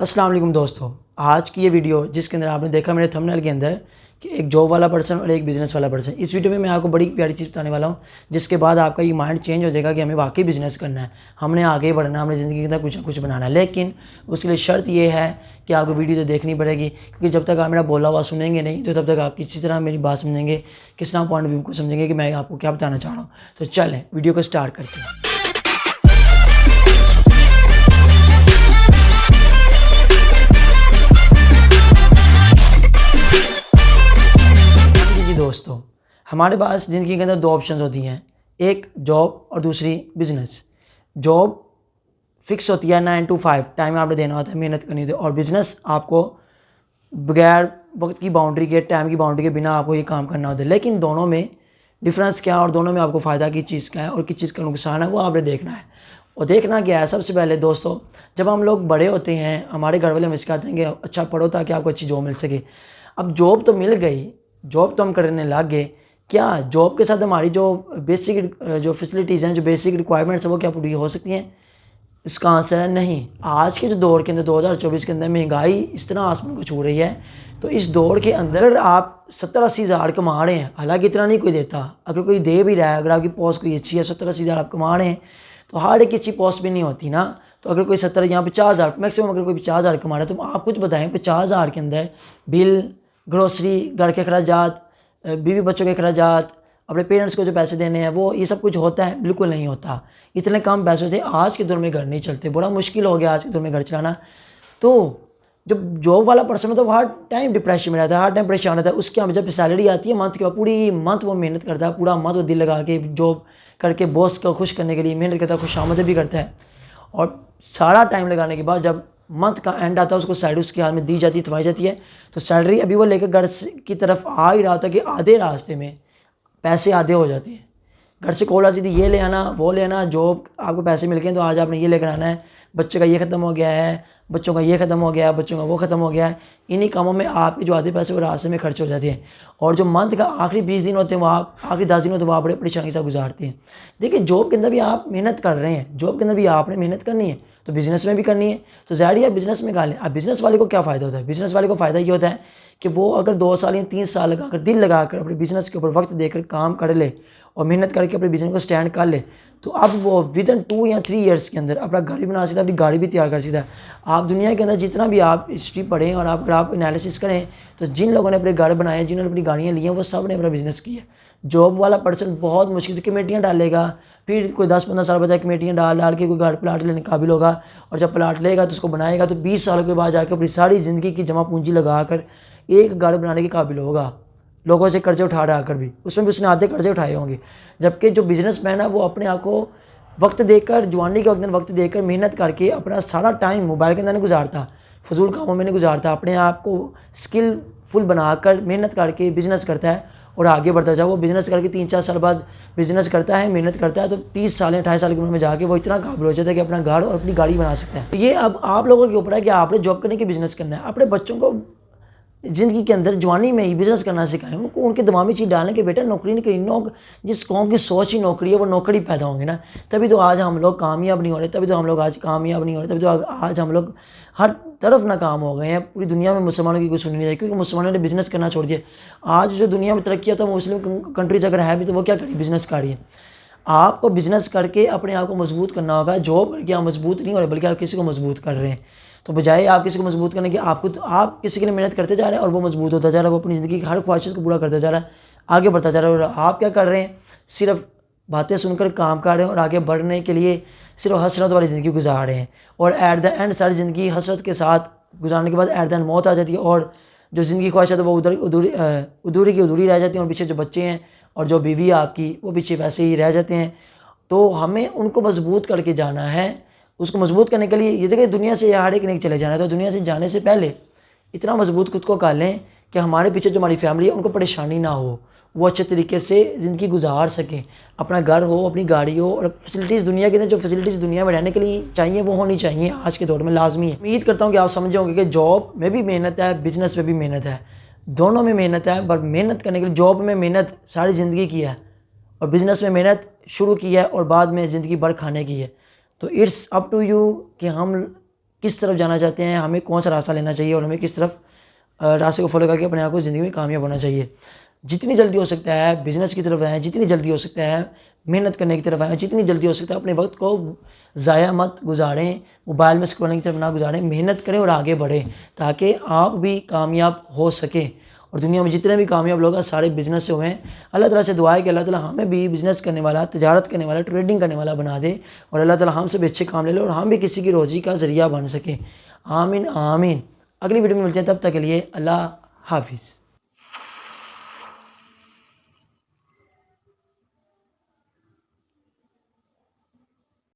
अस्सलाम वालेकुम दोस्तों, आज की ये वीडियो जिसके अंदर आपने देखा मेरे थंबनेल के अंदर कि एक जॉब वाला पर्सन और एक बिज़नेस वाला पर्सन, इस वीडियो में मैं आपको बड़ी प्यारी चीज़ बताने वाला हूँ जिसके बाद आपका ये माइंड चेंज हो जाएगा कि हमें वाकई बिज़नेस करना है, हमने आगे बढ़ना है, हमने ज़िंदगी के अंदर कुछ ना कुछ बनाना है। लेकिन उसके लिए शर्त ये है कि आपको वीडियो तो देखनी पड़ेगी, क्योंकि जब तक आप मेरा बोला हुआ सुनेंगे नहीं तो तब तक आप किसी तरह मेरी बात समझेंगे, किस तरह पॉइंट ऑफ व्यू को समझेंगे कि मैं आपको क्या बताना चाह रहा हूँ। तो चलें वीडियो को स्टार्ट करते हैं। दोस्तों, हमारे पास ज़िंदगी के अंदर दो ऑप्शंस होती हैं, एक जॉब और दूसरी बिज़नेस। जॉब फिक्स होती है 9 to 5, टाइम आपने देना होता है, मेहनत करनी होती है। और बिज़नेस आपको बगैर वक्त की बाउंड्री के, टाइम की बाउंड्री के बिना आपको ये काम करना होता है। लेकिन दोनों में डिफरेंस क्या है और दोनों में आपको फ़ायदा किस चीज़ का है और किस चीज़ का नुकसान है, वो आपने देखना है। और देखना क्या है, सबसे पहले दोस्तों, जब हम लोग बड़े होते हैं, हमारे घर वाले हमें सिखाते हैं कि अच्छा पढ़ो ताकि आपको अच्छी जॉब मिल सके। अब जॉब तो मिल गई, जॉब तो हम करने लग गए, क्या जॉब के साथ हमारी जो बेसिक जो फैसिलिटीज़ हैं, जो बेसिक रिक्वायरमेंट्स हैं, वो क्या पूरी हो सकती हैं? इसका आंसर है नहीं। आज के जो दौर के अंदर 2024 के अंदर महंगाई इस तरह आसमान को छू रही है, तो इस दौर के अंदर आप 70-80 हज़ार कमा रहे हैं, हालांकि इतना नहीं कोई देता, अगर कोई दे भी रहा है, अगर आपकी पोस्ट कोई अच्छी है, 70-80 हज़ार आप कमा रहे हैं, तो हर एक अच्छी पोस्ट भी नहीं होती ना। तो अगर कोई 70 यहाँ 50,000 मैक्सिमम, अगर कोई 50,000 कमा रहा है, तो आप कुछ बताएं 50,000 के अंदर बिल, ग्रोसरी, घर के अखराजात, बीवी बच्चों के अखराजात, अपने पेरेंट्स को जो पैसे देने हैं, वो ये सब कुछ होता है? बिल्कुल नहीं होता। इतने कम पैसों से आज के दौर में घर नहीं चलते, बड़ा मुश्किल हो गया आज के दौर में घर चलाना। तो जब जॉब वाला पर्सन होता है वो हर टाइम डिप्रेशन में रहता है, हर टाइम परेशान रहता है। उसके यहाँ जब सैलरी आती है मंथ के बाद, पूरी मंथ वो मेहनत करता है, पूरा मंथ वो दिल लगा के जॉब करके बॉस को खुश करने के लिए मेहनत करता है, खुशामद भी करता है। और सारा टाइम लगाने के बाद जब मंथ का एंड आता है, उसको सैलरी उसके हाथ में दी जाती है, थमाई जाती है। तो सैलरी अभी वो लेकर घर की तरफ आ ही रहा था कि आधे रास्ते में पैसे आधे हो जाते हैं। घर से कॉल आती थी, ये ले आना, वो ले आना, जॉब आपको पैसे मिल गए तो आज आपने ये लेकर आना है, बच्चे का ये ख़त्म हो गया है, बच्चों का ये ख़त्म हो गया है, बच्चों का वो ख़त्म हो गया है। इन्हीं कामों में आपके जो आधे पैसे वो रास्ते में खर्च हो जाते हैं। और जो मंथ का आखिरी 20 दिन होते हैं, वो आप आखिरी 10 दिन होते हैं, वो आप बड़े परेशानी से गुजारते हैं। देखिए, जॉब के अंदर भी आप मेहनत कर रहे हैं, जॉब के अंदर भी आपने मेहनत करनी है, तो बिज़नेस में भी करनी है। तो ज़ाहिर है बिज़नेस में लें। अब बिज़नेस वाले को क्या फ़ायदा होता है? बिज़नेस वाले को फ़ायदा ये होता है कि वो अगर 2 साल या 3 साल लगाकर, दिल लगाकर अपने बिज़नेस के ऊपर वक्त देकर काम कर ले और मेहनत करके अपने बिज़नेस को स्टैंड कर ले, तो अब वो विदिन 2 या 3 ईयर्स के अंदर अपना घर भी बना सकता है, अपनी गाड़ी भी तैयार कर सकता है। आप दुनिया के अंदर जितना भी आप हिस्ट्री पढ़ें और अगर आप एनालिसिस करें, तो जिन लोगों ने अपने घर बनाए, जिन्होंने अपनी गाड़ियाँ ली हैं, वो सब ने अपना बिज़नेस किया। जॉब वाला पर्सन बहुत मुश्किल से कमेटियाँ डालेगा, फिर कोई 10-15 साल बाद कमेटियाँ डाल के कोई घर प्लाट लेने काबिल होगा, और जब प्लाट लेगा तो उसको बनाएगा, तो 20 साल के बाद जाकर अपनी सारी ज़िंदगी की जमा पूंजी लगा कर एक घर बनाने के काबिल होगा, लोगों से कर्जे उठा कर भी, उसमें भी उसने आधे कर्जे उठाए होंगे। जबकि जो बिज़नेसमैन है वो अपने आप को वक्त देकर, जवानी के वक्त देकर मेहनत करके अपना सारा टाइम मोबाइल के अंदर नहीं गुजारता, फजूल कामों में नहीं गुजारता, अपने आप को स्किलफुल बनाकर मेहनत करके बिज़नेस करता है और आगे बढ़ता जाए। वो बिज़नेस करके 3-4 साल बाद बिज़नेस करता है, मेहनत करता है, तो 30 साल या 28 साल की उम्र में जाके वो इतना काबिल हो जाता है कि अपना घर और अपनी गाड़ी बना सकता है। तो ये अब आप लोगों के ऊपर है कि आपने जॉब करने की बिज़नेस करना है। अपने बच्चों को ज़िंदगी के अंदर जवानी में ही बिज़नेस करना सिखाएं, उनको उनके दिमाग में चीज़ डालें कि बेटा नौकरी नहीं करनी, जिस कौम की सोच ही नौकरी है, वो नौकरी पैदा होंगे ना, तभी तो आज हम लोग कामयाब नहीं हो रहे, तभी तो हम लोग आज कामयाब नहीं हो रहे, तभी तो आज हम लोग हर तरफ नाकाम हो गए हैं। पूरी दुनिया में मुसलमानों की कोई सुननी नहीं है, क्योंकि मुसलमानों ने बिज़नेस करना छोड़ दिया। आज जो दुनिया में तरक्की होता है, मुस्लिम कंट्रीज अगर है भी तो वो क्या करिए, बिज़नेस कर रही है। आपको बिज़नेस करके अपने आप को मजबूत करना होगा। जॉब करके आप मजबूत नहीं हो रहे, बल्कि आप किसी को मजबूत कर रहे हैं। तो बजाय आप किसी को मजबूत करने की, आप किसी के लिए मेहनत करते जा रहे हैं और वो मजबूत होता जा रहा है, वो अपनी ज़िंदगी की हर ख्वाहिश को पूरा करता जा रहा है, आगे बढ़ता जा रहा है। और आप क्या कर रहे हैं? सिर्फ बातें सुनकर काम कर रहे हैं और आगे बढ़ने के लिए सिर्फ हसरत वाली ज़िंदगी गुजार रहे हैं। और एट द एंड सारी ज़िंदगी हसरत के साथ गुजारने के बाद एट द एंड मौत आ जाती है, और जो ज़िंदगी ख्वाहिश है तो वो अधूरी की अधूरी रह जाती हैं, और पीछे जो बच्चे हैं और जो बीवी है आपकी, वो पीछे वैसे ही रह जाते हैं। तो हमें उनको मजबूत करके जाना है। उसको मजबूत करने के लिए ये देखिए, दुनिया से हर एक ने चले जाना है, तो दुनिया से जाने से पहले इतना मजबूत खुद को कर लें कि हमारे पीछे जो हमारी फैमिली है उनको परेशानी ना हो, वो अच्छे तरीके से ज़िंदगी गुजार सकें, अपना घर हो, अपनी गाड़ी हो, और फैसिलिटीज़ दुनिया के अंदर जो फैसिलिटीज़ दुनिया में रहने के लिए चाहिए वो होनी चाहिए, आज के दौर में लाजमी है। उम्मीद करता हूँ कि आप समझ होंगे कि जॉब में भी मेहनत है, बिज़नेस में भी मेहनत है, दोनों में मेहनत है। पर मेहनत करने के लिए जॉब में मेहनत सारी ज़िंदगी की है, और बिज़नेस में मेहनत शुरू की है और बाद में ज़िंदगी भर खाने की है। तो इट्स अप टू यू कि हम किस तरफ जाना चाहते हैं, हमें कौन सा रास्ता लेना चाहिए और हमें किस तरफ रास्ते को फॉलो करके अपने आप को ज़िंदगी में कामयाब होना चाहिए। जितनी जल्दी हो सकता है बिज़नेस की तरफ आएँ, जितनी जल्दी हो सकता है मेहनत करने की तरफ आएँ, जितनी जल्दी हो सकता है अपने वक्त को ज़ाया मत गुजारें, मोबाइल में स्क्रॉलिंग की तरफ ना गुजारें, मेहनत करें और आगे बढ़ें ताकि आप भी कामयाब हो सकें। और दुनिया में जितने भी कामयाब लोग हैं सारे बिज़नेस से हुए हैं। अल्लाह ताला से दुआ है कि अल्लाह ताला हमें भी बिज़नेस करने वाला, तिजारत करने वाला, ट्रेडिंग करने वाला बना दे और अल्लाह ताला हमसे भी अच्छे काम ले ले और हम भी किसी की रोज़ी का ज़रिया बन सकें। आमीन आमीन। अगली वीडियो में मिलते हैं, तब तक के लिए अल्लाह हाफिज़।